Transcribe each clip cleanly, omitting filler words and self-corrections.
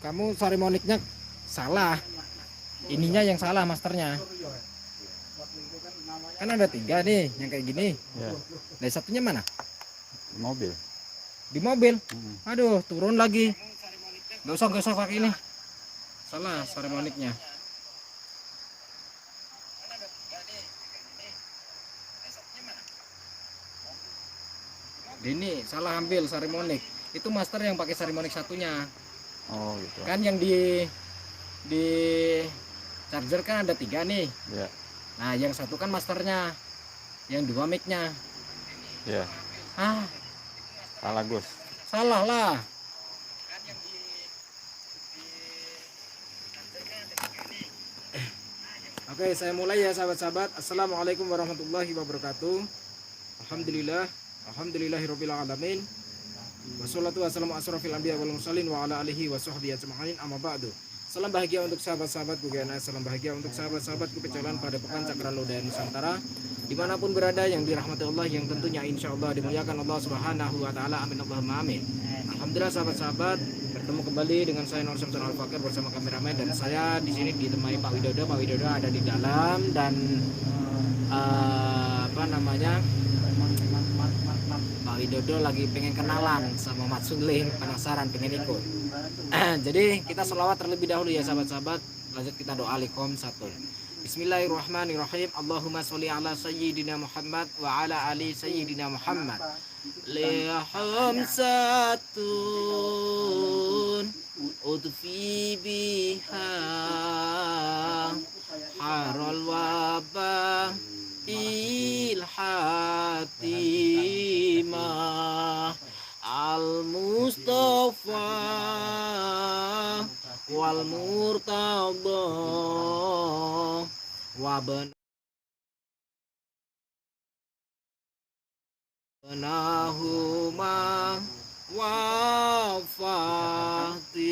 kamu sarimoniknya salah, ininya yang salah, masternya. Kan ada 3 nih yang kayak gini. Ya, Dari satunya mana? mobil. Di mobil. Aduh, turun lagi. Gak usah pakai ini. Salah sarimoniknya. Ini salah ambil sarimonik. Itu master yang pakai sarimonik satunya. Oh gitu. Kan yang di charger kan ada 3 nih. Ya. Nah, yang satu kan masternya, yang 2 mic-nya. Ya. Ah, Salah Gus. salah lah. Oke, saya mulai ya sahabat-sahabat. Assalamualaikum warahmatullahi wabarakatuh. Alhamdulillahirabbil alamin. Wassalatu wassalamu asrofil anbiya wal mursalin wa ala alihi wa sahbihi ajma'in, amma ba'du. Salam bahagia untuk sahabat-sahabatku GNS, salam bahagia untuk sahabat-sahabatku pecalan pada pekan Cakra Lodaya Nusantara, dimanapun berada, yang dirahmati Allah, yang tentunya insya Allah dimuliakan Allah Subhanahu wa Ta'ala. Amin Allahumma amin. Alhamdulillah sahabat-sahabat, bertemu kembali dengan saya Nur Syamsul Al-Fakir bersama kameramen, dan saya di sini ditemani Pak Widodo. Pak Widodo ada di dalam, dan Pak Widodo lagi pengen kenalan sama Mat Suling, penasaran pengen ikut. Jadi kita sholawat terlebih dahulu ya sahabat-sahabat. Lanjut kita doa likom satu. Bismillahirrahmanirrahim. Allahumma sholli ala sayyidina Muhammad wa ala ali sayyidina Muhammad. Lihamsatun udfi biha haral wabah ilhatimah al-mustafa wal murtada wa banahuma wa fatimah.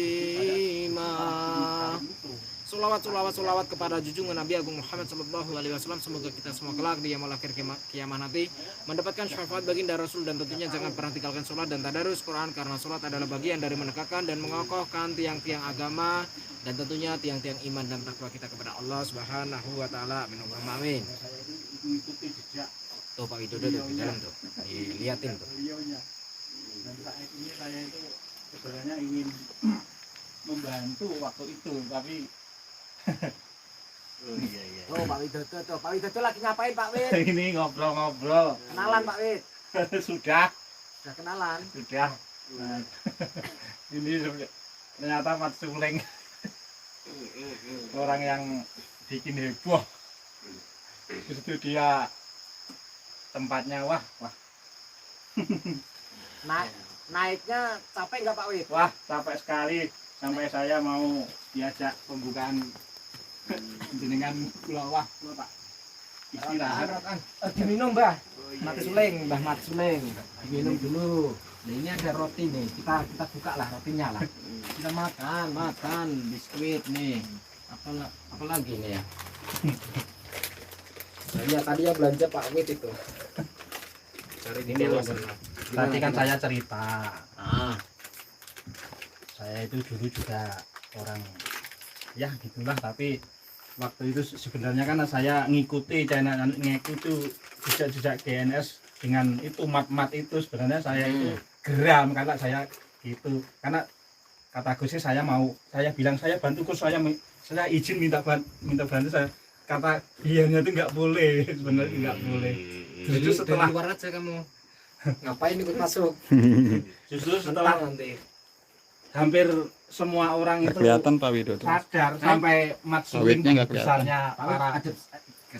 Solawat kepada junjungan Nabi Agung Muhammad Sallallahu Alaihi Wasallam. Semoga kita semua kelak di yaumul akhir kiamat nanti mendapatkan syafaat baginda Rasul, dan tentunya jangan pernah tinggalkan sholat dan tadarus Quran, karena sholat adalah bagian dari menegakkan dan mengokohkan tiang-tiang agama, dan tentunya tiang-tiang iman dan takwa kita kepada Allah Subhanahu Wa Taala. Amin. Tuh Pak Widodo tuh di dalam tuh, diliatin tuh. Dan saat ini saya itu sebenarnya ingin membantu waktu itu, tapi Oh Pak Widodo tuh, Pak Widodo lagi ngapain Pak Wid? ini ngobrol-ngobrol. Kenalan Pak Wid? Sudah Kenalan? Sudah. Nah, ini ternyata Mat Suling, orang yang bikin heboh. Itu dia tempatnya, wah. Naiknya capek nggak Pak Wid? Wah, capek sekali. Sampai saya mau diajak pembukaan dengan Pak istirahat. Diminum Mbah. Mat Suling, Mbah Mat Suling. Diminum dulu. Nah, ini ada roti nih. Kita buka lah rotinya lah. Kita makan biskuit nih. Apa lagi nih ya? Nah, ya tadi ya belanja Pak Wid itu. Cari di bawah sana. Tadi kan saya cerita. Saya itu dulu juga orang ya gitulah, tapi waktu itu sebenarnya kan saya ngikuti jejak GNS dengan itu mat itu. Sebenarnya saya itu geram karena saya gitu, karena kata Gus saya bilang saya bantu Gus, saya izin minta bantu, saya kata biayanya itu nggak boleh, sebenarnya nggak boleh. Justru setelah luar aja kamu ngapain ikut masuk. Justru setelah nanti hampir semua orang itu Kelihatan Pak Widodo. sadar, sampai Mat Suling besarnya para ke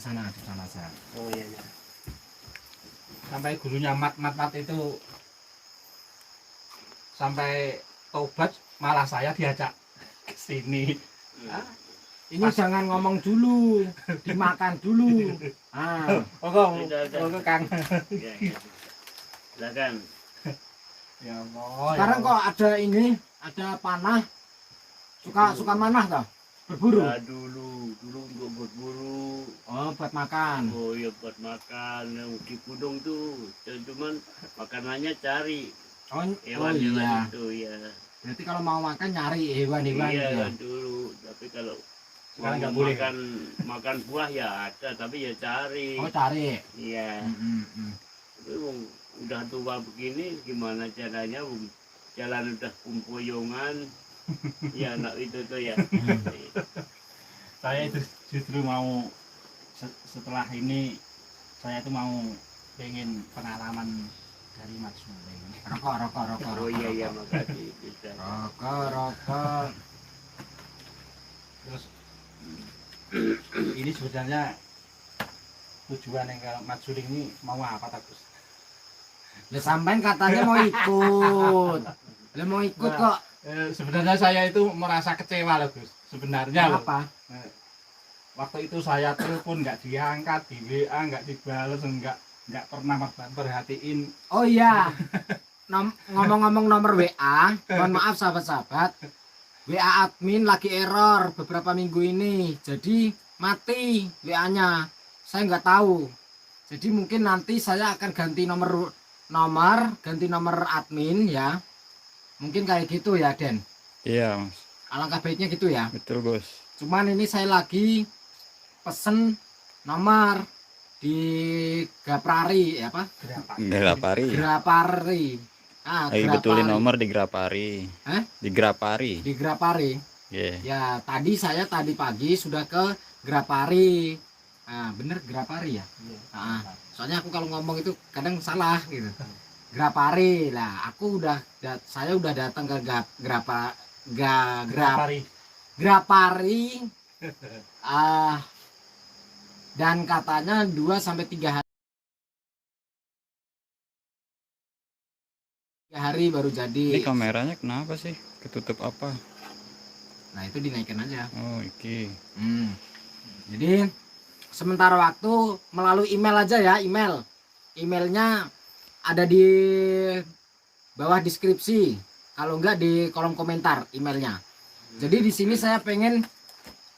sana saja. oh iya. Sampai gurunya mat itu sampai tobat, malah saya diajak ke sini. Ini jangan ngomong dulu, dimakan dulu. Oke Kang. Silakan. Ya Allah. Sekarang kok ada ini, ada panah. Suka manah toh? Berburu. Ya, dulu untuk berburu. Oh, buat makan. Oh ya, buat makan. Di gunung tuh cuman makanannya cari Oh hewan-hewan iya. itu ya. Berarti kalau mau makan nyari hewan-hewan Iya gitu ya. dulu, tapi kalau Sekarang mau nggak boleh. makan buah ya ada, tapi ya cari. Oh cari. Iya. Tapi wong udah tua begini gimana caranya, wong jalan udah kumpoyongan. Ya anak itu tuh ya. Saya itu justru mau setelah ini saya itu mau pengen pengalaman dari Mas Suling. Rokok. Oh iya iya, makasih bisa. Rokok. Terus ini sebenarnya tujuan yang ke Mas Suling ini mau apa tak Gus? Lah sampean katanya mau ikut. Lah mau ikut Nah, kok. Sebenarnya saya itu merasa kecewa loh Gus. Sebenarnya loh. Apa? Waktu itu saya telepon nggak diangkat, di WA nggak dibales, nggak pernah perhatiin. Oh iya. Ngomong-ngomong nomor WA, mohon maaf sahabat-sahabat. WA admin lagi error beberapa minggu ini. Jadi mati WA-nya. Saya nggak tahu. Jadi mungkin nanti saya akan ganti nomor admin ya. Mungkin kayak gitu ya, Den. Iya, Mas. Alangkah baiknya gitu ya. Betul, Gus. Cuman ini saya lagi pesen nomor di Gaprari ya apa? Grapari. Grapari. Ayo betulin nomor di Grapari. Hah? Di Grapari. Di Grapari. Iya. Ya, tadi pagi sudah ke Grapari. Bener Grapari ya? Soalnya aku kalau ngomong itu kadang salah gitu. Grapari. Lah, saya udah datang ke Grapari. Dan katanya 2 sampai 3 hari baru jadi. Ini kameranya kenapa sih? Ketutup apa? Nah, itu dinaikkan aja. Oh, iki. Jadi sementara waktu melalui email aja ya, emailnya ada di bawah deskripsi, kalau enggak di kolom komentar emailnya. Jadi di sini saya pengen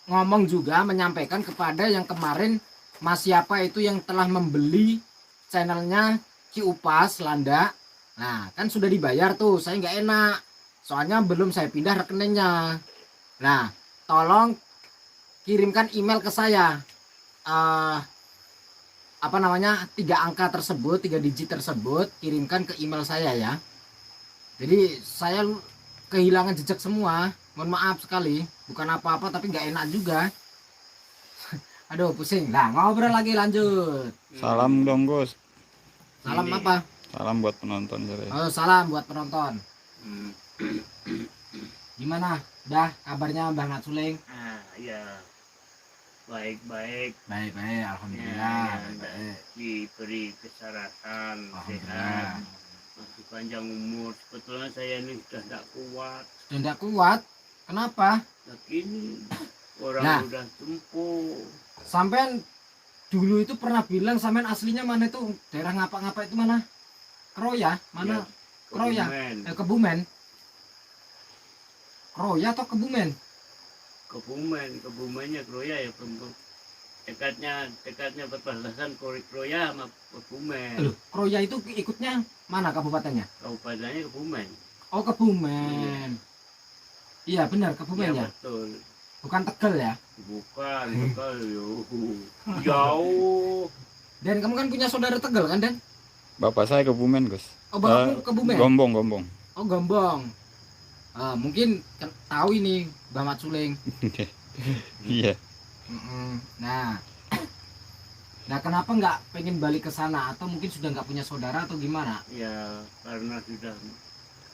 ngomong juga, menyampaikan kepada yang kemarin Mas siapa itu yang telah membeli channelnya Ki Upas Landa. Nah, kan sudah dibayar tuh, saya nggak enak soalnya belum saya pindah rekeningnya. Nah, tolong kirimkan email ke saya, 3 angka tersebut, 3 digit tersebut, kirimkan ke email saya ya. Jadi saya kehilangan jejak semua, mohon maaf sekali, bukan apa-apa tapi nggak enak juga. Aduh pusing. Nah, ngobrol lagi lanjut. Salam dong, Gus. Salam Ini. apa? Salam buat penonton jadi. Oh, salam buat penonton. Hmm. Gimana? Udah kabarnya Bang Mat Suling? Ya baik-baik. Baik, alhamdulillah. Ya, Baik. diberi kesehatan, Alhamdulillah. sehat, masih panjang umur. Sebetulnya saya ini sudah tidak kuat. Sudah tidak kuat? Kenapa? Nah, ini orang Nah. udah tumpuh. Sampean dulu itu pernah bilang sampean aslinya mana itu? Daerah ngapa-ngapa itu mana? Kroya? Mana? Kroya? Kebumen. Kebumen. Kroya atau Kebumen? Kebumennya Kroya ya, dekatnya perbatasan Kroya sama Kebumen. Loh, Kroya itu ikutnya mana kabupatennya? Kabupatennya Kebumen. Oh, Kebumen. Iya, benar Kebumen ya. Betul. Bukan Tegal ya. Bukan, Tegal jauh. Dan kamu kan punya saudara Tegal kan, Dan? Bapak saya Kebumen, Gus. Oh, bapakmu Kebumen. Gombong. Oh, Gombong. Mungkin tahu ini Bang Mat Suling. Iya. Nah, kenapa nggak pengen balik ke sana, atau mungkin sudah nggak punya saudara atau gimana? Ya karena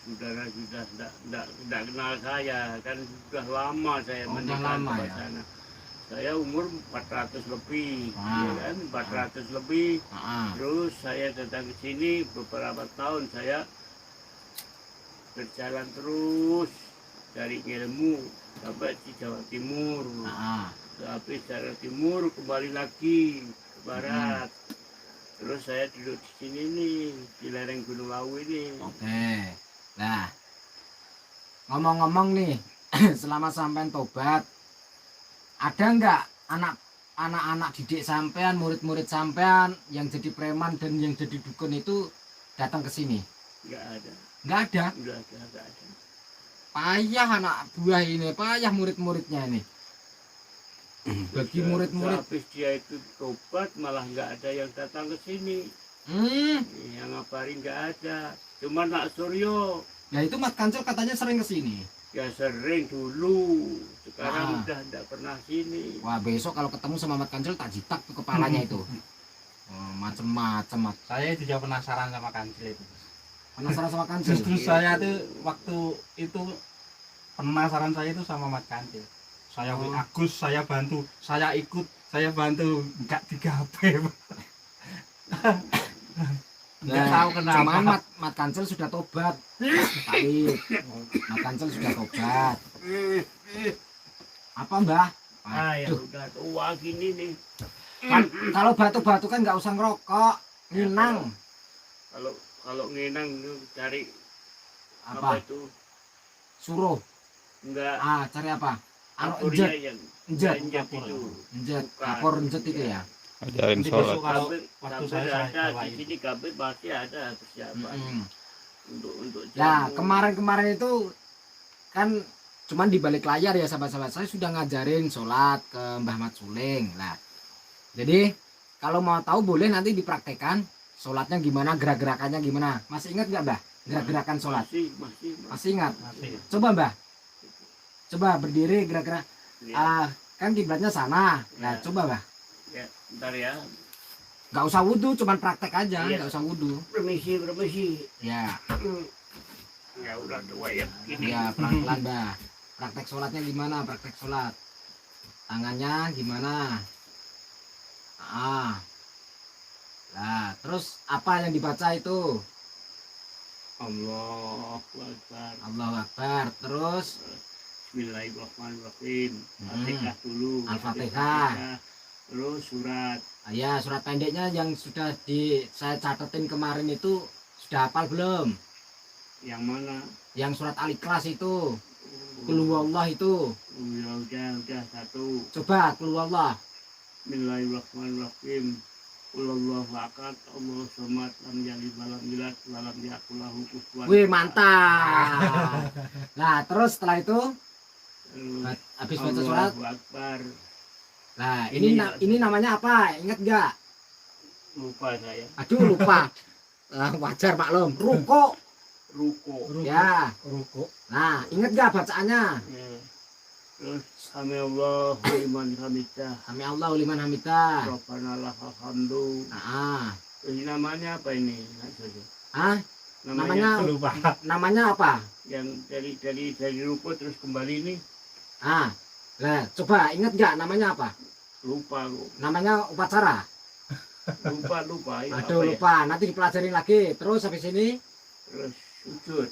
saudara sudah tidak kenal saya, kan sudah lama saya Oh, udah menikah lama ke ya. sana. Saya umur 400 lebih, Ah. ya kan, 400 lebih. Ah, Terus saya datang ke sini beberapa tahun, saya berjalan terus dari ilmu sampai di Jawa Timur, tapi Jawa Timur kembali lagi ke barat. Terus saya duduk di sini nih, di lereng Gunung Lawu ini. Oke. Nah, ngomong-ngomong nih, selama sampean tobat, ada nggak anak-anak didik sampean, murid-murid sampean yang jadi preman dan yang jadi dukun itu datang ke sini? Nggak ada, Nggak ada. nggak ada. Payah anak buah ini, payah murid-muridnya ini. Bagi murid-murid. Habis dia itu tobat malah nggak ada yang datang ke sini. Yang ngabarin nggak ada. Cuma Nak Suryo. Nah itu Mas Kancil katanya sering ke sini. Ya sering dulu. Sekarang Ah. udah nggak pernah sini. Wah besok kalau ketemu sama Mas Kancil tak jitak tuh kepalanya itu. Oh, macem-macem. Saya juga penasaran sama Kancil itu. Penasaran sama Kancil? Justru saya tuh waktu itu penasaran saya itu sama Mas Kancil. Saya Oh. Agus, saya bantu, saya ikut, saya bantu nggak digape. Nggak tahu kenapa. Cuman Mat Kancil sudah tobat. Pahit. Mat Kancil sudah tobat. Apa Mbah? Ah ya Aduh. udah tua gini nih. Kan, kalau batu-batu kan nggak usah ngerokok, nginang. Kalau nginang cari Apa? itu Suruh. enggak Ah, cari apa? Anu Apuria enjet, yang enjet, enjet itu. enjet, Bukan. kapur enjet itu ya. Ajarin Nanti sholat. besok kalau Kabel waktu kabel saya ada di bawain. sini kabel pasti ada persiapan Mm-mm. untuk Ya jamu. kemarin-kemarin itu kan cuman di balik layar ya sahabat-sahabat, saya sudah ngajarin sholat ke Mbah Mat Suling lah. Jadi kalau mau tahu boleh nanti dipraktekkan sholatnya gimana, gerak-gerakannya gimana. Masih ingat nggak Mbah gerak-gerakan sholat? masih Masih ingat? Masih. Coba Mbah, coba berdiri gerak-gerak. ya, Kan kiblatnya sana. Nah Ya. coba Mbah, ya, bentar ya. nggak usah wudhu, cuman praktek aja, Iya. nggak usah wudhu. Permisi. Ya, Ya udah tua ya gini. ya pelan-pelan Mbah. Praktek sholatnya gimana? Praktek sholat. Tangannya gimana? Nah, terus apa yang dibaca itu? Allahu Akbar. Allahu Akbar. Terus Bismillahirrahmanirrahim. Hmm. Fatihah dulu. Al-Fatihah. Terus surat. ya surat pendeknya yang sudah saya catetin kemarin itu sudah hafal belum? Yang mana? Yang surat Al-Ikhlas itu, Qul huwallah itu. Udah satu. Coba Qul huwallah. Bismillahirrahmanirrahim. Qulhuwallahu ahad, Allahu samad, lam yalid walam yulad, walam yakul lahu kufuwan Wih, ahad. mantap. Nah, terus setelah itu Terus habis baca surat. Allahu Akbar. Nah, ini namanya apa? Ingat nggak? Lupa saya. Aduh, lupa. Wajar maklum. Ruko. Ruko. Ya. Ruko. Nah, ingat nggak bacaannya? Ya. Terus Sami Allahu liman hamidah. Sami Allahu liman hamidah. Rabbana lakal hamdu. Nah, Ini namanya apa ini? Nggak tahu. ah, namanya Lupa. namanya apa? Yang dari ruko terus kembali ini Ah, lah, coba ingat nggak namanya apa? lupa kok. Namanya upacara. Lupa. Ya, Aduh, apa ya? lupa. Nanti dipelajarin lagi. Terus habis ini Terus sujud.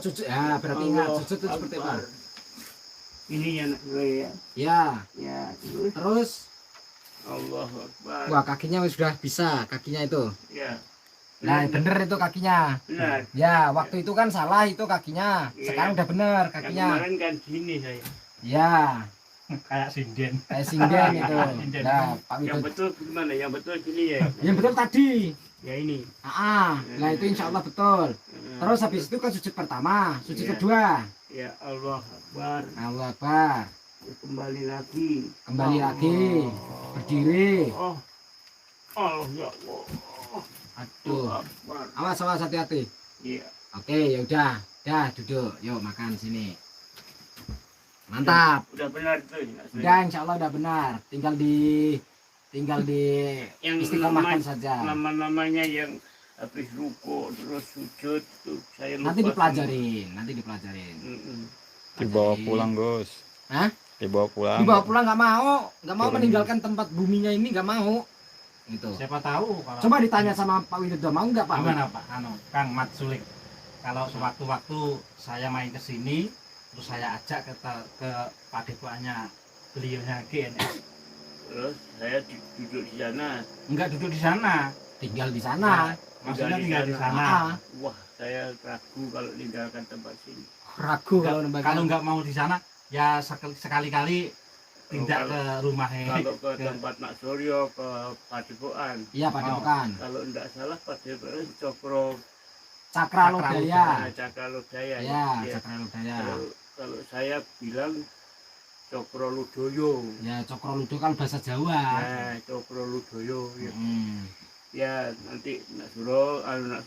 sujud. Ya, berarti ingat Allah sujud itu seperti apa? Akbar. Ini yang ya. Ya, Ya, terus terus Allahu Akbar. wah kakinya sudah bisa, kakinya itu. Ya. Nah, bener itu kakinya. Benar. Ya, waktu itu kan salah itu kakinya. Iya. Sekarang udah bener Yang kakinya. kemarin kan gini saya. Ya, Kayak sinden. kayak sinden itu. Sinden. Nah, Pak Yang Widodo. betul gimana? Yang betul gini ya. Yang betul tadi. Ya ini. Nah itu insya Allah betul. Terus habis itu kan sujud pertama, sujud Iya. kedua. Ya Allah Akbar. Allah Akbar. Kembali lagi. Kembali lagi, berdiri. Oh. Allah ya Allah. Aduh, Akbar. awas hati-hati. Iya. Oke, ya udah duduk. Yuk makan sini. Mantap. Udah benar tuh. Nggak salah. Udah insya Allah udah benar. Tinggal di Yang istiqomahkan saja. Nama-namanya yang habis ruko terus sujud tuh saya lupa. Nanti dipelajarin. Mm-mm. Dibawa Jadi- pulang, Gus. Hah? Dibawa pulang. Dibawa pulang nggak mau Turun. meninggalkan tempat buminya ini nggak mau. Gitu. Siapa tahu kalau Coba ditanya sama Pak Widodo mau nggak Pak? gimana Pak? Kang Mat Suling. Kalau sewaktu-waktu saya main ke sini, terus saya ajak ke padepokannya beliaunya GNS. Terus saya duduk di sana. Enggak duduk di sana. Tinggal di sana. Maksudnya tinggal di sana. Ah, Wah, saya ragu kalau tinggalkan tempat sini. ragu Enggak- kalau nembak. Kalau nggak mau di sana, ya sekali-kali tindak kalau- ke rumahnya. Kalau ke tempat Nak Suryo, ke Padepokan. Iya Pak Depokan. Kalau enggak salah Padepokan Cokro Cakralodaya. Cakralodaya. Ya, Ya. Cakralodaya. Kalau saya bilang Cokroludoyo. Ya, Cokrodoyo kalau bahasa Jawa. Nah, Cokroludoyo. Ya. Hmm. Ya nanti Nak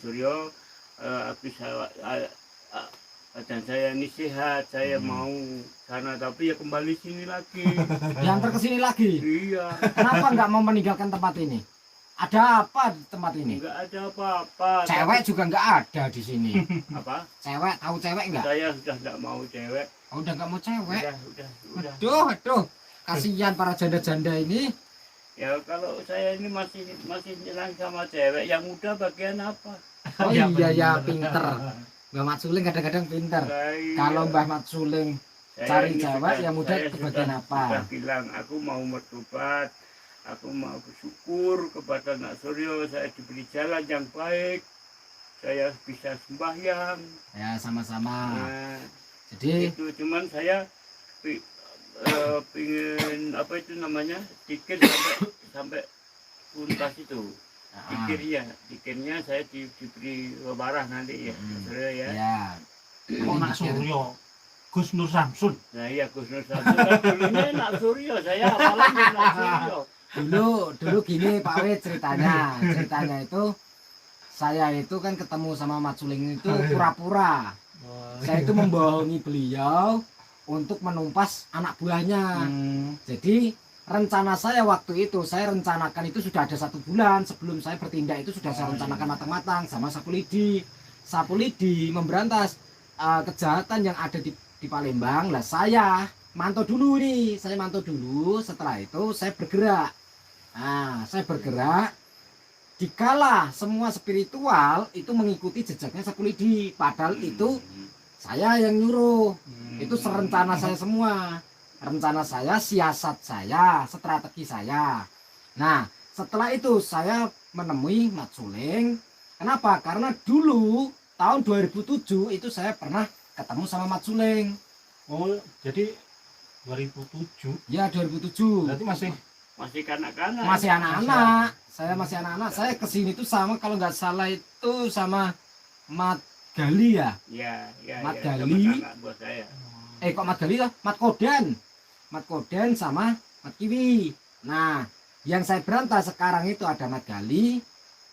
Suryo habis dan saya ini sehat, saya mau sana tapi ya kembali sini lagi. Diantar ke sini lagi. Iya, Kenapa nggak mau meninggalkan tempat ini? Ada apa di tempat ini? nggak ada apa-apa. Cewek juga nggak ada di sini. Apa? Cewek, tahu cewek nggak? Saya sudah nggak mau cewek. Oh, udah nggak mau cewek. Udah. Aduh. Kasihan para janda-janda ini. Ya kalau saya ini masih nyelang sama cewek, yang muda bagian apa? Oh iya ya, pinter. Mbah Mat Suling kadang-kadang pinter. Kalau Mbah Mat Suling cari cewek, yang muda itu bagian apa? Sudah bilang, aku mau bertobat, aku mau bersyukur kepada Nak Suryo, saya diberi jalan yang baik, saya bisa sembahyang. Ya, sama-sama. Nah, Jadi, itu cuman saya pingin apa itu namanya dikir sampai tuntas itu. Dikirnya saya diberi barah nanti ya, Suryo ya. ya. Kok Nak Suryo? Gus Nur Samsun. Nah iya Gus Nur Samsun kan dulunya Nak Suryo, saya hafalan Nak Suryo. Dulu gini Pak Wid ceritanya itu saya itu kan ketemu sama Mat Suling itu pura-pura. Saya itu membohongi beliau untuk menumpas anak buahnya. Jadi rencana saya waktu itu, saya rencanakan itu sudah ada 1 bulan sebelum saya bertindak, itu sudah saya rencanakan matang-matang sama Sapu Lidi memberantas kejahatan yang ada di Palembang. Lah saya mantau dulu, setelah itu saya bergerak. Nah, saya bergerak dikala semua spiritual itu mengikuti jejaknya Sapu Lidi, padahal itu saya yang nyuruh. Itu serencana saya semua. Rencana saya, siasat saya, strategi saya. Nah, setelah itu saya menemui Mat Suling. Kenapa? Karena dulu tahun 2007 itu saya pernah ketemu sama Mat Suling. Oh, jadi 2007. Ya, 2007. Berarti Masih kanak-kanak. Masih anak-anak. Saya masih anak-anak. Saya kesini tuh sama, kalau nggak salah itu sama Mat Gali ya. Ya, Mat ya, Gali. sama anak buat saya. Kok Mat Gali lah? Mat Koden sama Mat Kiwi. Nah, yang saya berantas sekarang itu ada Mat Gali,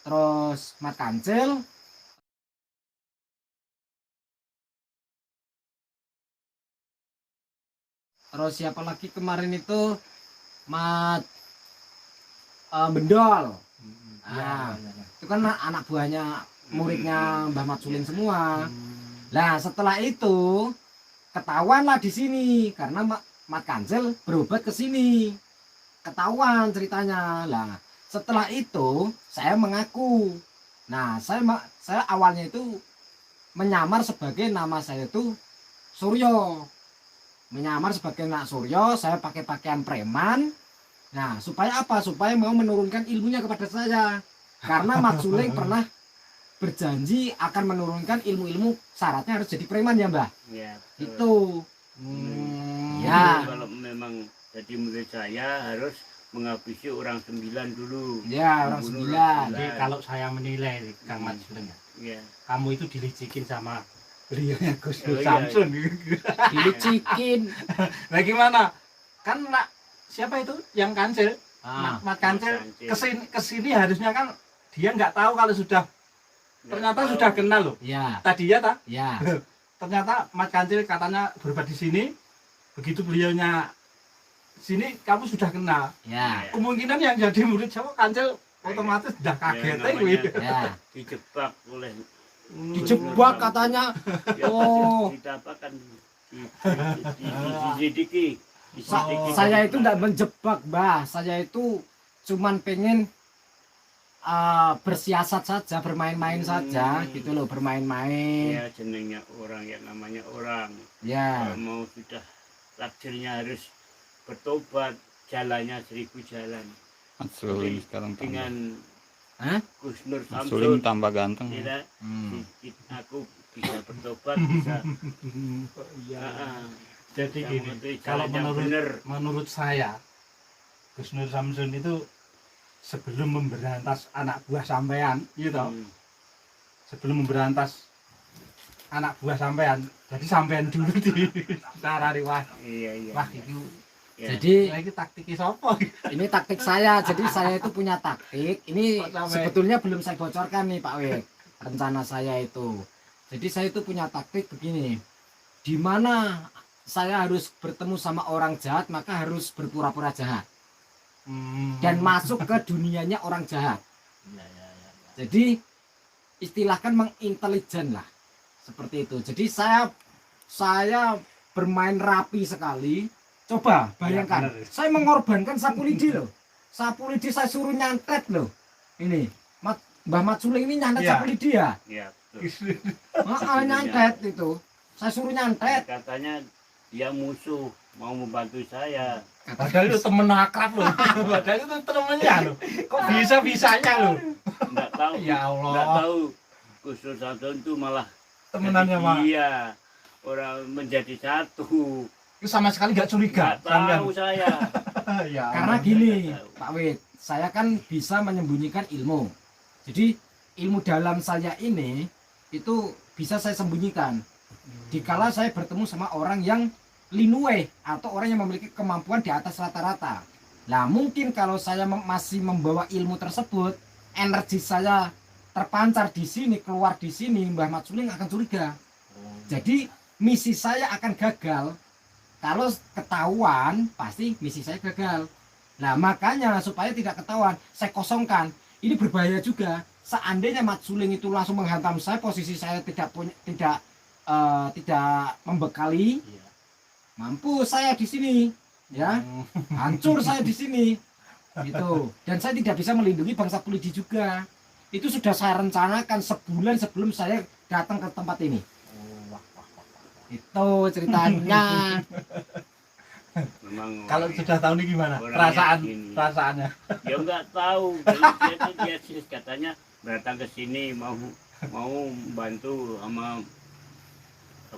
terus Mat Kancil, terus siapa lagi kemarin itu Mat Bendol. Nah, itu kan anak buahnya, muridnya Mbah Mat Suling semua. Nah, setelah itu ketahuanlah di sini karena Mat Kancil berobat ke sini. Ketahuan ceritanya. Lah, setelah itu saya mengaku. Nah, saya awalnya itu menyamar sebagai nama saya itu Suryo. Menyamar sebagai Nak Suryo, saya pakai pakaian preman. Nah, supaya apa? Supaya mau menurunkan ilmunya kepada saya. Karena Mat Suling pernah berjanji akan menurunkan ilmu-ilmu, syaratnya harus jadi preman ya, Mbah. Ya, Itu. Ya. Kalau memang jadi murid saya harus menghabisi orang 9 dulu. Ya, orang Membunuh 9. Jadi kalau saya menilai Kang Mat Suling, Ya. kamu itu dilicikin sama beliaunya Gus Nur Oh, iya. Samsun. Dilicikin. Nah gimana? Kan siapa itu yang Kancil? Ah, Mat Kancil Kancil. kesini harusnya kan dia nggak tahu kalau sudah ternyata Nggak sudah tahu. kenal loh. ya, Tadi ya tak? ya. Ternyata Mat Kancil katanya berobat di sini. Begitu beliaunya sini kamu sudah kenal. Ya. Kemungkinan yang jadi murid Jawa Kancil otomatis udah kaget Ya, kuwi. Ya. Dijebak oleh Dijebak katanya. ya, Oh. didapatkan diselidiki. Saya itu tidak menjebak, Mbah. Saya itu cuman pengen bersiasat saja, bermain-main saja, gitu loh, bermain-main. Ya jenengnya orang, ya namanya orang. Ya. Kalau mau sudah takdirnya harus bertobat, jalannya 1000 jalan. Mat Suling sekarang tambah. Dengan Hah? Gus Nur Mat Suling Samsun, tambah ganteng. tidak, aku bisa bertobat, bisa. Iya. Ah, Jadi yang gini, penting kalau jalan yang bener. menurut saya Gus Nur Samsun itu sebelum memberantas anak buah sampean, gitu. Hmm. Sebelum memberantas anak buah sampean. Jadi sampean dulu di sarari wah. Iya. Wah itu. Ya. Jadi Nah, ini taktiknya sopo? ini taktik saya. Jadi saya itu punya taktik. Ini Kok sampai- sebetulnya belum saya bocorkan nih Pak W. Rencana saya itu. Jadi saya itu punya taktik begini. Di mana saya harus bertemu sama orang jahat, maka harus berpura-pura jahat dan masuk ke dunianya orang jahat. Ya. Jadi istilahkan mengintelijen lah. Seperti itu. Jadi saya bermain rapi sekali. Coba bayangkan, benar. saya mengorbankan sapu lidi loh. Sapu lidi saya suruh nyantet loh. Ini Mbah Mat Suling ini nyantet Iya. sapu lidi ya. Iya, betul. Nyantet itu. Saya suruh nyantet. Katanya dia musuh mau membantu saya. Padahal itu temen akrab loh. Padahal itu temennya loh. Kok bisa-bisanya loh. Enggak tahu. Ya Enggak Allah. tahu. Gus Susanto itu malah Temenannya jadi mah. Iya. Orang menjadi satu. Itu sama sekali gak curiga. Enggak tahu saya. Ya. Karena gini, Pak Wid, saya kan bisa menyembunyikan ilmu. Jadi ilmu dalam saya ini itu bisa saya sembunyikan. Dikala saya bertemu sama orang yang linue atau orang yang memiliki kemampuan di atas rata-rata. Nah, mungkin kalau saya masih membawa ilmu tersebut, energi saya terpancar di sini, keluar di sini, Mbah Mat Suling akan curiga. Jadi misi saya akan gagal. Kalau ketahuan, pasti misi saya gagal. Nah, makanya supaya tidak ketahuan, saya kosongkan. Ini berbahaya juga. Seandainya Mat Suling itu langsung menghantam saya, posisi saya tidak membekali, mampus saya di sini, ya, hancur saya di sini, gitu. Dan saya tidak bisa melindungi bangsa Pulidi juga. Itu sudah saya rencanakan sebulan sebelum saya datang ke tempat ini. Itu ceritanya. Memang Kalau sudah tahu nih gimana? Orangnya gini. Perasaannya. dia enggak tahu. Jadi dia sih katanya datang ke sini mau bantu sama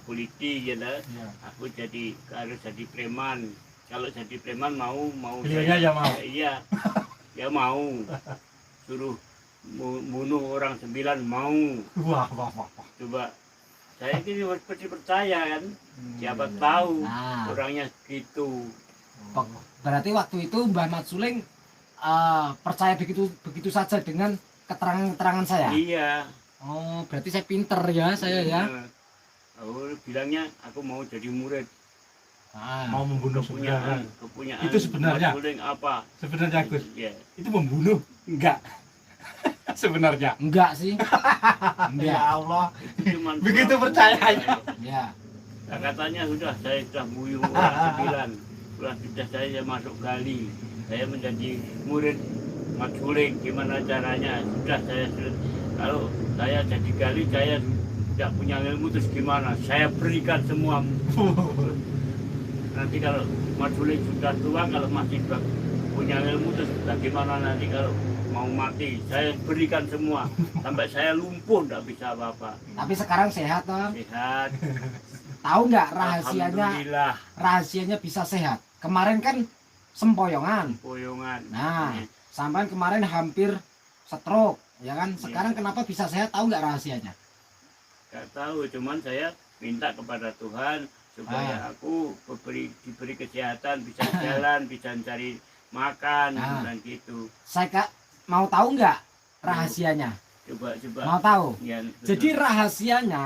polisi gitu. Aku harus jadi preman. Kalau jadi preman mau Beliaunya ya mau. Iya. Dia mau suruh bunuh orang 9 mau. Wah. Coba saya ini seperti percaya kan. Siapa tahu Nah, orangnya gitu. berarti waktu itu Mbah Mat Suling percaya begitu saja dengan keterangan-keterangan saya. Iya. Oh, berarti saya pinter ya saya ya. Aku bilangnya aku mau jadi murid. Mau membunuh sebenarnya. Kepunyaan Itu sebenarnya? Mat Suling apa? Sebenarnya Gus, Iya. itu membunuh? Enggak. Sebenarnya. Enggak sih. Ya Enggak. Allah. Itu cuman Begitu pura-pura. percayanya. Ya. Nah, katanya saya sudah buyung orang 9. Sudah saya masuk gali. Saya menjadi murid Mat Suling. Gimana caranya? Kalau saya jadi gali, saya tidak punya ilmu terus gimana? Saya berikan semua. Nanti kalau Mat Suling sudah tua, kalau masih punya ilmu terus bagaimana nanti kalau mau mati? Saya berikan semua sampai saya lumpuh, tidak bisa apa-apa. Tapi sekarang sehat toh. Sehat. Tahu nggak rahasianya? Alhamdulillah. Rahasianya bisa sehat. Kemarin kan sempoyongan. Poyongan. Nah, sampai kemarin hampir stroke, ya kan? Sekarang kenapa bisa sehat? Tahu nggak rahasianya? Gak tahu, cuman saya minta kepada Tuhan supaya aku diberi kesehatan, bisa jalan, bisa cari makan, dan gitu. Saya mau tahu nggak rahasianya? Coba. Mau tahu? Ya, betul. Jadi rahasianya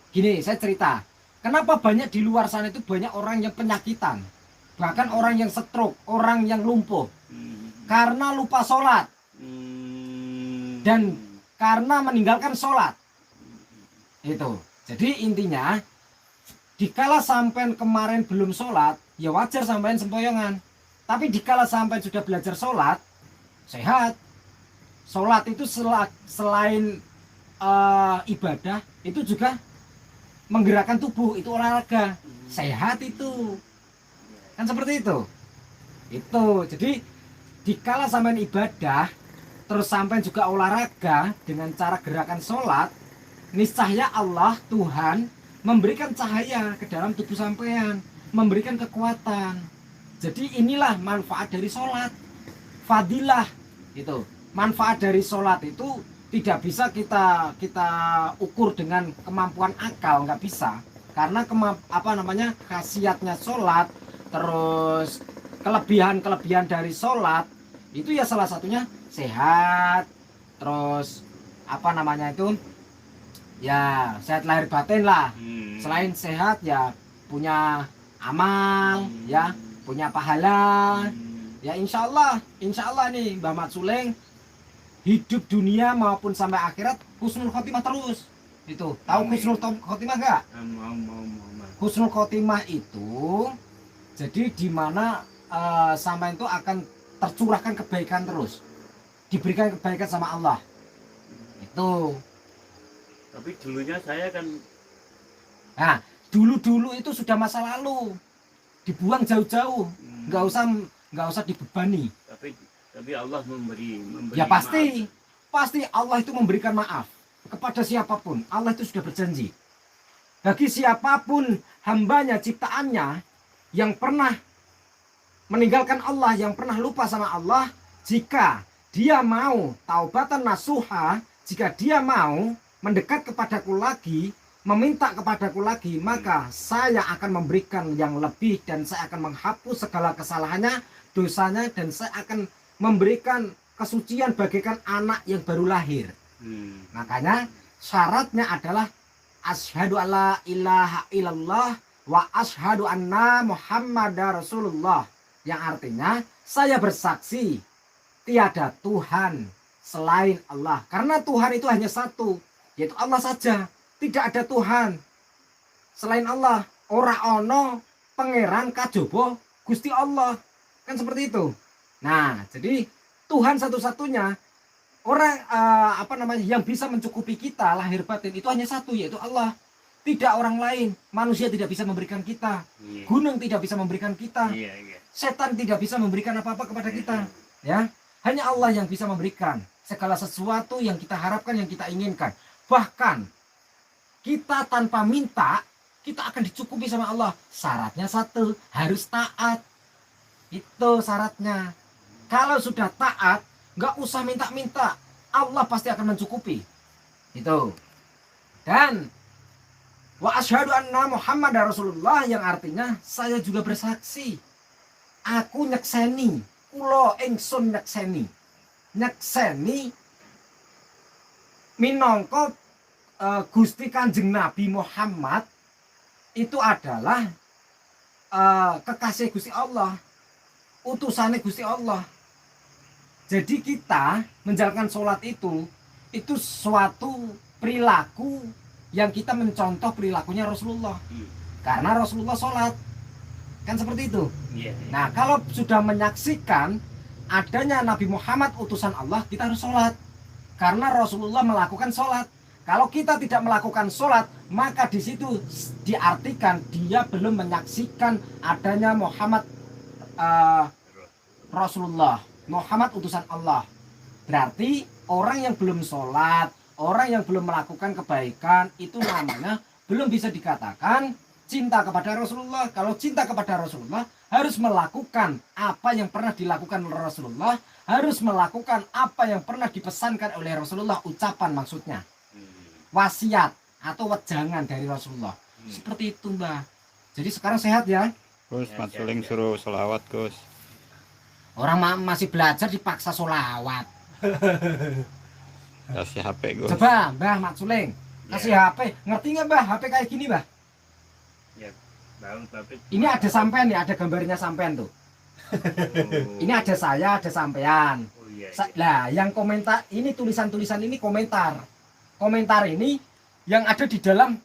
gini, saya cerita. Kenapa banyak di luar sana itu banyak orang yang penyakitan, bahkan orang yang stroke, orang yang lumpuh, karena lupa sholat dan karena meninggalkan sholat. Itu. Jadi intinya, dikala sampean kemarin belum sholat, ya wajar sampean sempoyongan. Tapi dikala sampean sudah belajar sholat, sehat. Sholat itu selain ibadah, itu juga menggerakkan tubuh, itu olahraga. Sehat itu. Kan seperti itu. Itu. Jadi dikala sampean ibadah, terus sampean juga olahraga dengan cara gerakan sholat, niscaya Allah, Tuhan, memberikan cahaya ke dalam tubuh sampean, memberikan kekuatan. Jadi inilah manfaat dari sholat. Fadilah itu. Manfaat dari sholat itu tidak bisa kita ukur dengan kemampuan akal, nggak bisa. Karena khasiatnya sholat, terus kelebihan dari sholat itu ya salah satunya sehat, terus ya sehat lahir batin lah. Selain sehat ya punya amal, ya punya pahala. Ya insya Allah nih Mbah Mat Suleng hidup dunia maupun sampai akhirat husnul khotimah terus. Itu tahu husnul khotimah nggak? Husnul khotimah itu jadi dimana sama itu akan tercurahkan kebaikan terus, diberikan kebaikan sama Allah. Itu. Tapi dulunya saya kan, Nah, dulu itu sudah masa lalu, dibuang jauh-jauh, nggak usah dibebani. tapi Allah memberi Ya pasti, maaf. pasti Allah itu memberikan maaf kepada siapapun. Allah itu sudah berjanji. Bagi siapapun hambanya, ciptaannya yang pernah meninggalkan Allah, yang pernah lupa sama Allah, jika dia mau taubatan nasuha, jika dia mau mendekat kepadaku lagi, meminta kepadaku lagi, maka saya akan memberikan yang lebih dan saya akan menghapus segala kesalahannya, dosanya, dan saya akan memberikan kesucian bagaikan anak yang baru lahir. Makanya syaratnya adalah asyhadu alla ilaha illallah wa asyhadu anna muhammadar rasulullah, yang artinya saya bersaksi tiada Tuhan selain Allah, karena Tuhan itu hanya satu, yaitu Allah saja. Tidak ada Tuhan selain Allah. Ora ono pangeran kajaba Gusti Allah, kan seperti itu. Nah, jadi Tuhan satu-satunya orang yang bisa mencukupi kita lahir batin itu hanya satu, yaitu Allah. Tidak orang lain. Manusia tidak bisa memberikan kita, gunung tidak bisa memberikan kita, setan tidak bisa memberikan apa-apa kepada kita, ya. Hanya Allah yang bisa memberikan segala sesuatu yang kita harapkan, yang kita inginkan. Bahkan kita tanpa minta, kita akan dicukupi sama Allah. Syaratnya satu, harus taat. Itu syaratnya. Kalau sudah taat, nggak usah minta-minta, Allah pasti akan mencukupi. Itu. Dan wa asyhadu anna muhammadar rasulullah, yang artinya saya juga bersaksi. Aku nyekseni, kula ingsun nyekseni minangka Gusti Kanjeng Nabi Muhammad itu adalah kekasih Gusti Allah, utusannya Gusti Allah. Jadi kita menjalankan sholat itu suatu perilaku yang kita mencontoh perilakunya Rasulullah. Karena Rasulullah sholat, kan seperti itu. Nah, kalau sudah menyaksikan adanya Nabi Muhammad utusan Allah, kita harus sholat. Karena Rasulullah melakukan sholat. Kalau kita tidak melakukan sholat, maka di situ diartikan dia belum menyaksikan adanya Muhammad Rasulullah, Muhammad utusan Allah. Berarti orang yang belum sholat, orang yang belum melakukan kebaikan, itu namanya belum bisa dikatakan cinta kepada Rasulullah. Kalau cinta kepada Rasulullah, harus melakukan apa yang pernah dilakukan oleh Rasulullah, harus melakukan apa yang pernah dipesankan oleh Rasulullah, ucapan maksudnya, wasiat atau wejangan dari Rasulullah. Seperti itu, Mbah. Jadi sekarang sehat ya. Gus, Mat Suleng suruh selawat, Gus. Orang masih belajar dipaksa sholawat. Kasih HP, Gus. Coba Mbah Mat Suleng kasih HP. Ngerti nggak, Mbah, HP kayak gini, Mbah? Ya, Bang, tapi Ini ada sampean ya, ada gambarnya sampean tuh. Ini ada saya, ada sampean. Lah, yang komentar ini, tulisan-tulisan ini komentar. Komentar ini yang ada di dalam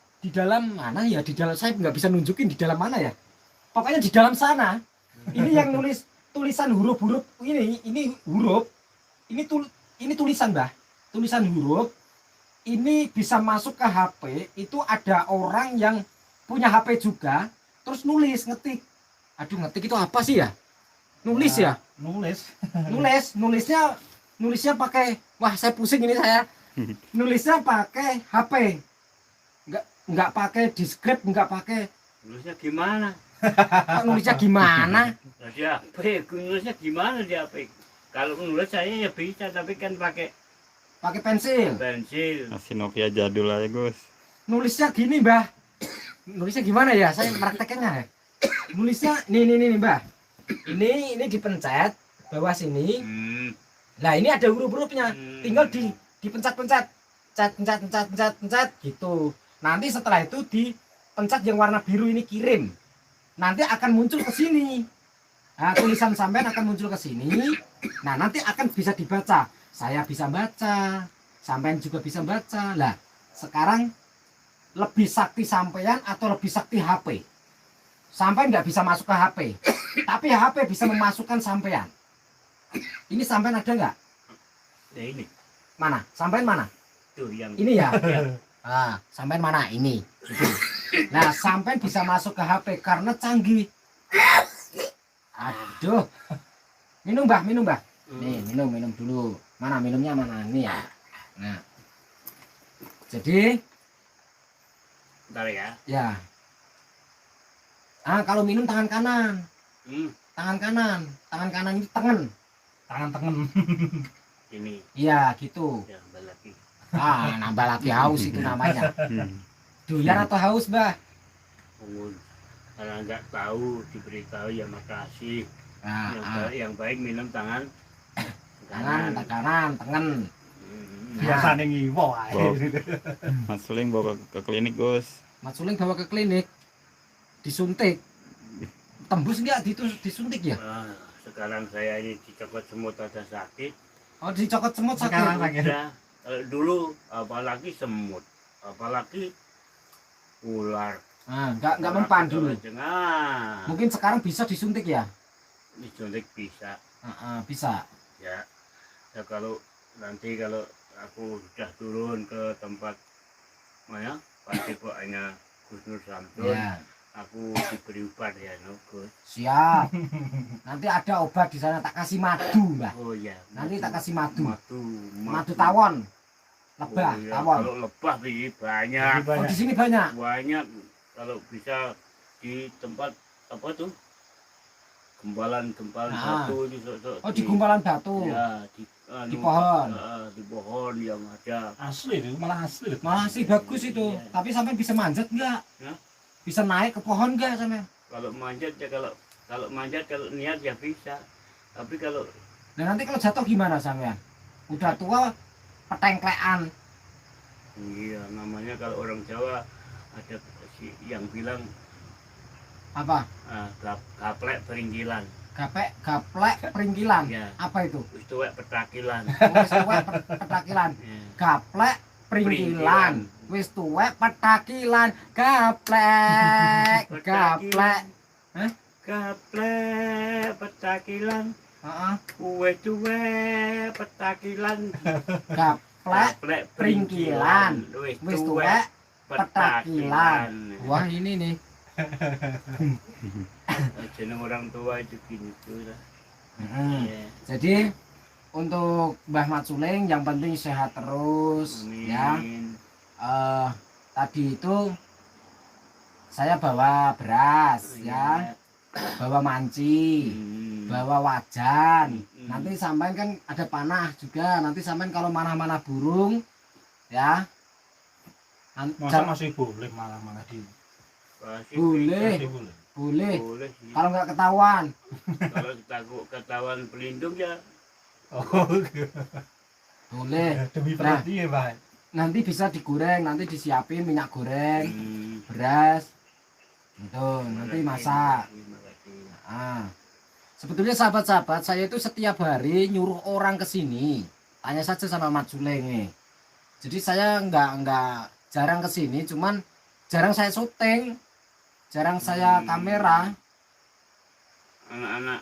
mana ya? Di dalam, saya nggak bisa nunjukin di dalam mana ya. Pokoknya di dalam sana. Ini yang nulis tulisan huruf-huruf ini huruf. Ini tulisan, Mbah. Tulisan huruf. Ini bisa masuk ke HP. Itu ada orang yang punya HP juga, terus nulis, ngetik. Aduh, ngetik itu apa sih ya? Nulis ya? Nulisnya pakai, wah saya pusing ini saya. Nulisnya pakai HP. Enggak pakai di script, enggak pakai. nulisnya gimana? Nulisnya gimana? Nah, di HP, nulisnya gimana di HP? Kalau nulis saya ya bisa, tapi kan pakai Pakai pensil. pensil. Masih Nokia jadul aja Gus. Nulisnya gini, Mbah. Nulisnya gimana ya? Saya prakteknya ya. Nulisnya nih, Mbah. Ini dipencet bawah sini. Nah, ini ada huruf-hurufnya. Tinggal dipencet-pencet. Pencet gitu. Nanti setelah itu dipencet yang warna biru ini kirim. Nanti akan muncul ke sini. Nah, tulisan sampean akan muncul ke sini. Nah, nanti akan bisa dibaca. Saya bisa baca, sampean juga bisa baca. Lah, sekarang lebih sakti sampean atau lebih sakti HP? Sampean nggak bisa masuk ke HP, tapi HP bisa memasukkan sampean. Ini sampean ada nggak? Ya ini. Mana? Sampean mana? Tuh yang Ini ya. Nah, sampean mana? Ini. Itu. Nah, sampean bisa masuk ke HP karena canggih. Aduh. Minum, Mbah, minum, Mbah. Nih, minum dulu. Mana minumnya mana? Ini ya. Nah. Jadi, bentar ya. ya. Ah, kalau minum tangan kanan. Hmm, Tangan kanan ini tangan. Tangan tengen. ini Iya, gitu. ya lagi. Ah, nambah lagi haus itu namanya. Doyan atau haus, Mbah? Umur. Kalau nggak tahu diberitahu ya makasih. Nah, Yang baik minum tangan kanan, tangan. Biasane ngiwo ae. Wow. Mas Suling bawa ke klinik Gus. Mas Suling bawa ke klinik, disuntik. Tembus nggak disuntik ya? Wah, sekarang saya ini dicopot semut ada sakit. Oh, dicokot semut Sekarang sakit. sakit. Udah, dulu apalagi semut, apalagi ular. Nah, nggak mempan dulu. Nah, Mungkin sekarang bisa disuntik ya? disuntik bisa Bisa. ya. Ya kalau nanti kalau aku sudah turun ke tempat mana padepokannya Gus Nur Samsun, Ya, aku diberi obat ya, no, Gus. siap. Nanti ada obat di sana, tak kasih madu, Mbah. Oh ya. Nanti tak kasih madu. Madu Tawon. Lebah, Oh, iya. tawon. Kalau lebah sih banyak. Oh, di sini banyak. Banyak kalau bisa di tempat apa tuh? Gempalan Nah. batu di sok-sok. Oh, di gumpalan batu. Ya, Di pohon. Di pohon yang ada. Asli itu, malah asli. Masih bagus itu. Iya. Tapi sampai bisa manjat nggak? Hah? Bisa naik ke pohon nggak sampai? Kalau manjat ya kalau manjat kalau niat ya bisa. Tapi kalau Dan nanti kalau jatuh gimana sampean? Udah tua, petengklean. iya namanya kalau orang Jawa ada yang bilang Apa? gaplek peringgilan. Gaplek peringkilan. Ya. Apa itu? Wis tuwek petakilan. Wis tuwek petakilan. Ya. Gaplek peringkilan. Wis tuwek petakilan. Gaplek. Gaplek petakilan. Heeh. Wis tuwek petakilan. Gaplek peringkilan. Wis Wis tuwek tuwek petakilan. petakilan. Wah, ini nih. Jeneng orang tua itu gitu lah. Iya. Jadi untuk Mbah Mat Suling yang penting sehat terus ya. Amin. Tadi itu saya bawa beras ya, bawa manci, bawa wajan. Nanti sampean kan ada panah juga. Nanti sampean kalau mana-mana burung ya. Masa masih boleh malah di Pasti Boleh. masih boleh. Boleh. Boleh sih. Kalau nggak ketahuan. Kalau ketahuan pelindung ya Oh, Boleh. demi Nah. perhati ya, Pak. Nanti bisa digoreng, nanti disiapin minyak goreng, hmm, beras. Gitu, nanti masak. Terima kasih. Sebetulnya sahabat-sahabat, saya itu setiap hari nyuruh orang ke sini. Tanya saja sama Mat Suling nih. Jadi saya nggak jarang ke sini, cuman jarang saya syuting, jarang saya kamera. Anak-anak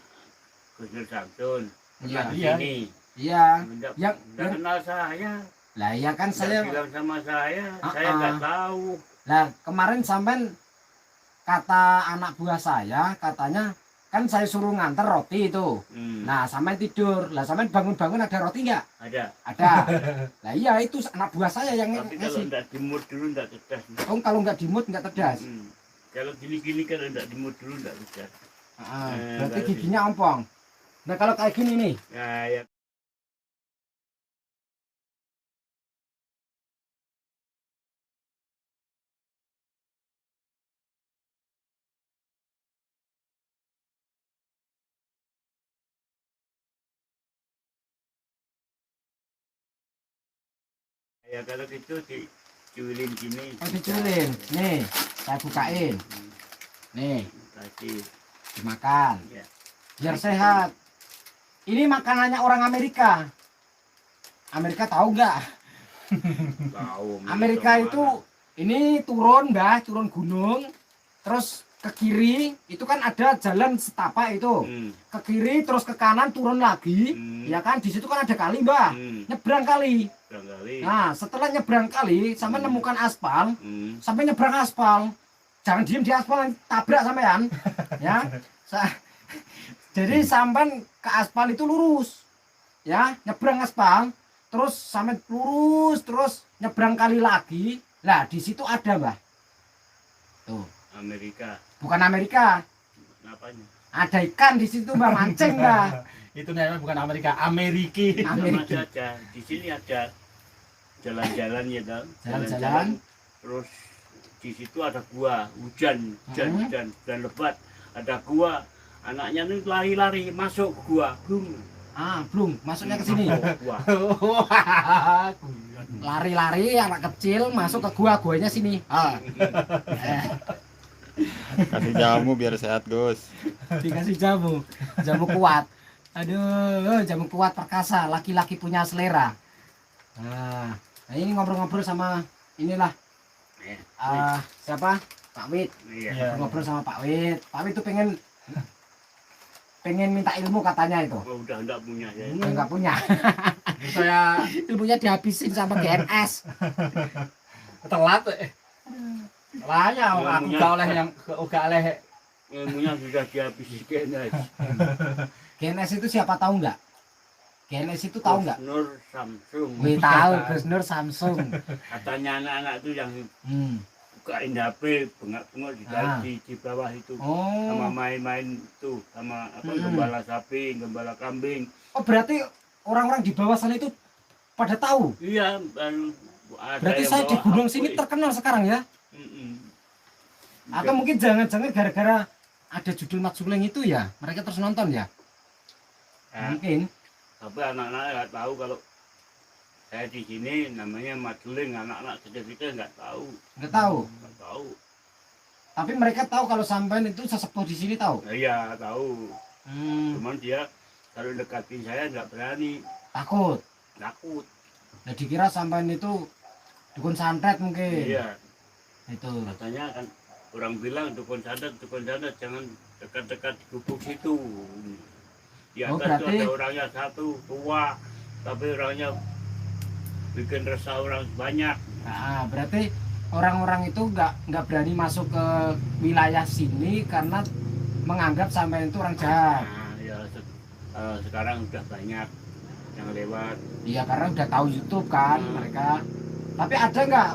Gus Nur Samsun Iya, pernah iya. kesini. Iya. Nggak Yang- nggak kenal saya. Lah ya kan Nggak saya. bilang sama saya Ah, nggak ah. tahu. Nah kemarin sampean kata anak buah saya, katanya kan saya suruh nganter roti itu. Hmm, Nah sampean tidur, lah sampean bangun-bangun ada roti nggak? ada. Ada. Lah iya itu anak buah saya yang Tapi kalau ngasih. nggak dimut dulu nggak cerdas. Oh kalau nggak dimut nggak cerdas. Kalau gini-gini kan nggak dimut dulu nggak cerdas. Berarti giginya ompong. Nah kalau kayak gini nih, Nah, ya Ya kalau gitu dicuilin gini. Oh, diculin. Nih, saya bukain. Nih, Kasih. dimakan. Ya. Biar sehat. Ini makanannya orang Amerika. Amerika tahu nggak? Tahu. Amerika itu ini turun, Mbah, turun gunung. Terus ke kiri itu kan ada jalan setapak itu. Ke kiri terus ke kanan turun lagi. Ya kan di situ kan ada kali, Mbah. Nyebrang kali. Barangkali. Nah, setelah nyebrang kali sampai nemukan aspal, sampai nyebrang aspal. Jangan diem di aspal tabrak sampean. Ya. Jadi sampai ke aspal itu lurus. Ya, nyebrang aspal, terus sampai lurus terus nyebrang kali lagi. Lah, di situ ada, Mbah. Tuh, Amerika. bukan Amerika. Apanya? Ada ikan di situ, Mbah, mancing, Mbah. Itu namanya bukan Amerika, Ameriki. Sama Amerika. saja. Di sini ada jalan-jalan ya kan. Jalan-jalan. Terus di situ ada gua, hujan lebat. Ada gua, anaknya nih lari-lari masuk ke gua. Belum, masuknya ke sini. Gua. Lari-lari anak kecil masuk ke guanya sini. Kasih jamu biar sehat, Gus. Dikasih jamu kuat. Aduh, jamu kuat perkasa, laki-laki punya selera. Nah ini ngobrol-ngobrol sama inilah siapa? Pak Wit. Iya. Ngobrol sama Pak Wit. Pak Wit tuh pengen minta ilmu katanya itu. Oh, udah enggak punya ya. Enggak punya. Saya Ilmunya dihabisin sama GNS. telat. Lah ya aku Ilmunya- gak oleh yang gak oleh Ilmunya sudah dihabiskan guys. GNS itu siapa tahu nggak? GNS itu tahu nggak? Nur Samsung. Wih tahu, Gus Nur Samsung. Katanya anak-anak itu yang Hmm. bukain HP, bengak-bengok Ah. di bawah itu. Oh. Sama main-main tuh, sama apa Hmm. gembala sapi, gembala kambing. Oh berarti orang-orang di bawah sana itu pada tahu. Iya, baru ada Berarti yang saya di bawa gunung HP. sini terkenal sekarang ya. Mm-mm. Atau mungkin jangan-jangan gara-gara ada judul Mat Suleng itu ya, mereka terus nonton ya. Nah, Mungkin. tapi anak-anak nggak tahu kalau saya di sini namanya Maduling, anak-anak kecil-kecil nggak tahu. Nggak tahu. Nggak tahu. Tapi mereka tahu kalau sampean itu sesepuh di sini tahu. Nah, iya tahu. Hmm, Cuman dia kalau dekatin saya nggak berani, takut. takut. Nah, dikira sampean itu dukun santet mungkin. Iya, Itu. katanya kan orang bilang dukun santet jangan dekat-dekat di gubuk situ. Di Oh, atas tuh berarti- ada orangnya satu tua, tapi orangnya bikin resah orang banyak. Nah, berarti orang-orang itu nggak berani masuk ke wilayah sini karena menganggap sampean itu orang jahat. Nah, ya sekarang udah banyak yang lewat. Iya karena udah tahu YouTube kan mereka. Tapi ada nggak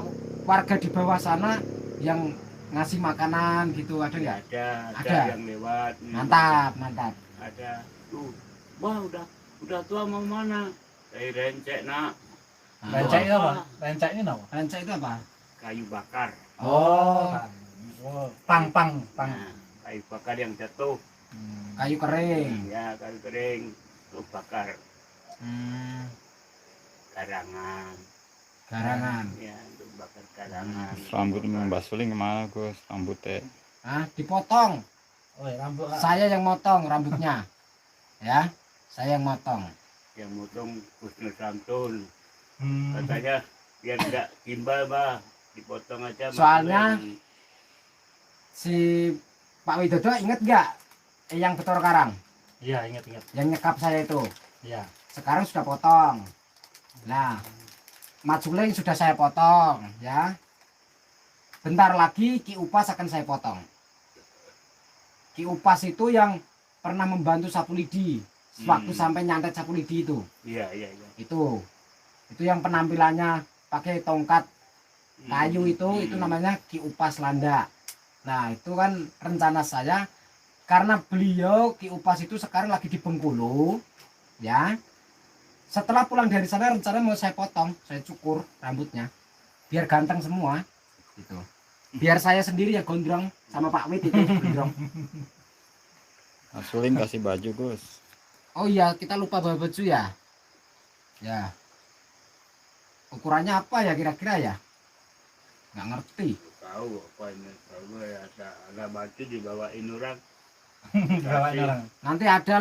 warga di bawah sana yang ngasih makanan gitu, ada nggak? Ada Ada. yang lewat. Mantap, mantap. Ada tuh, wah udah tua mau mana? Saya rencek nak. Nah, rencek itu apa? Rencek ini apa? rencek itu apa? Kayu bakar. Oh, Pang. Nah, kayu bakar yang jatuh. kayu kering. Ya, kayu kering. Tuh bakar Hmm, garangan. garangan. Ya, untuk bakar garangan. Rambut Mbak Suling kemana, Gus? Rambutnya. Ah, dipotong. Oh, rambut. Saya yang motong rambutnya. Ya, saya yang motong. Yang motong Gus Nur Samsun. Hmm. Katanya biar tidak timbal, bah. Dipotong aja. Soalnya- makin. Si Pak Widodo inget nggak yang Betor Karang Iya, ingat. yang nyekap saya itu? Iya. Sekarang sudah potong. Nah, Mat Suleng sudah saya potong, ya. Bentar lagi Ki Upas akan saya potong. Ki Upas itu yang pernah membantu Sapu Lidi waktu sampai nyantet Sapu Lidi itu. Iya. Itu yang penampilannya pakai tongkat kayu itu namanya Ki Upas Landa. Nah, itu kan rencana saya karena beliau Ki Upas itu sekarang lagi di Bengkulu, ya. Setelah pulang dari sana rencana mau saya potong, saya cukur rambutnya biar ganteng semua gitu. Biar saya sendiri yang gondrong sama Pak Wit itu gondrong. Mbak Suling kasih baju, Gus. Oh iya, kita lupa bawa baju ya. Ya. Ukurannya apa ya kira-kira ya? Nggak ngerti. Tahu apa ini? Tahu ya ada batu dibawain orang. Bawain orang. Nanti ada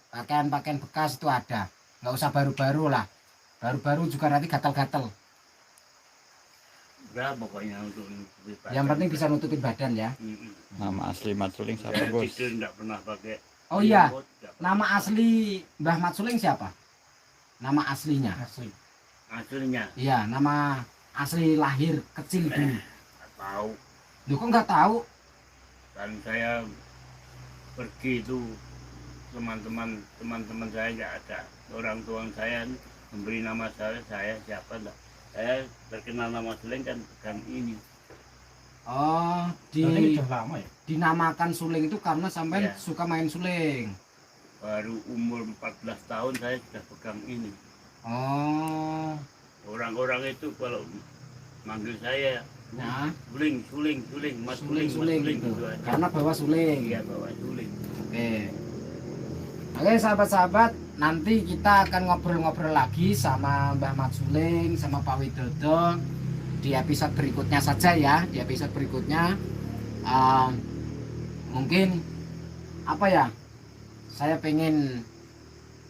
pakaian-pakaian bekas itu ada, nggak usah baru-baru lah, baru-baru juga nanti gatal-gatal. Udah pokoknya untuk nutupi badan. Yang penting bisa nutupin badan ya. Nama asli Mat Suling siapa Saya bos? tidur enggak pernah pakai. Oh iya, remote, nggak pernah. nama asli Mbah Mat Suling siapa? Nama aslinya? Asli. Aslinya Iya, nama asli lahir kecil dulu. nggak tahu. Lu kok nggak tahu? Kan saya pergi itu teman-teman saya nggak ada. Orang tua saya memberi nama saya siapa enggak. Saya terkenal nama Suling kan pegang ini. Oh, Ini udah lama ya. dinamakan suling itu karena sampai Iya. suka main suling. Baru umur 14 tahun saya sudah pegang ini. Oh, Orang-orang itu kalau manggil saya nah, suling, mas suling, suling gitu. gitu aja. Karena bawa suling. Iya bawa suling. Oke. Oke, sahabat-sahabat, nanti kita akan ngobrol-ngobrol lagi sama Mbah Mat Suling, sama Pak Widodo di episode berikutnya saja ya. Di episode berikutnya mungkin apa ya? Saya pengen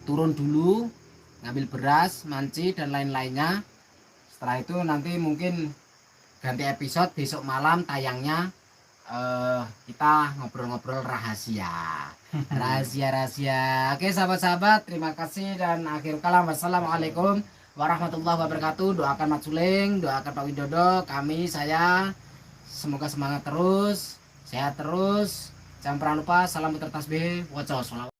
turun dulu, ngambil beras, manci dan lain-lainnya. Setelah itu nanti mungkin ganti episode besok malam tayangnya. Kita ngobrol-ngobrol rahasia. Rahasia. Oke sahabat-sahabat, terima kasih dan akhir kalam wassalamualaikum warahmatullahi wabarakatuh. Doakan Mat Suling, doakan Pak Widodo, kami, saya semoga semangat terus, sehat terus. Jangan pernah lupa salam putra tasbih, waco.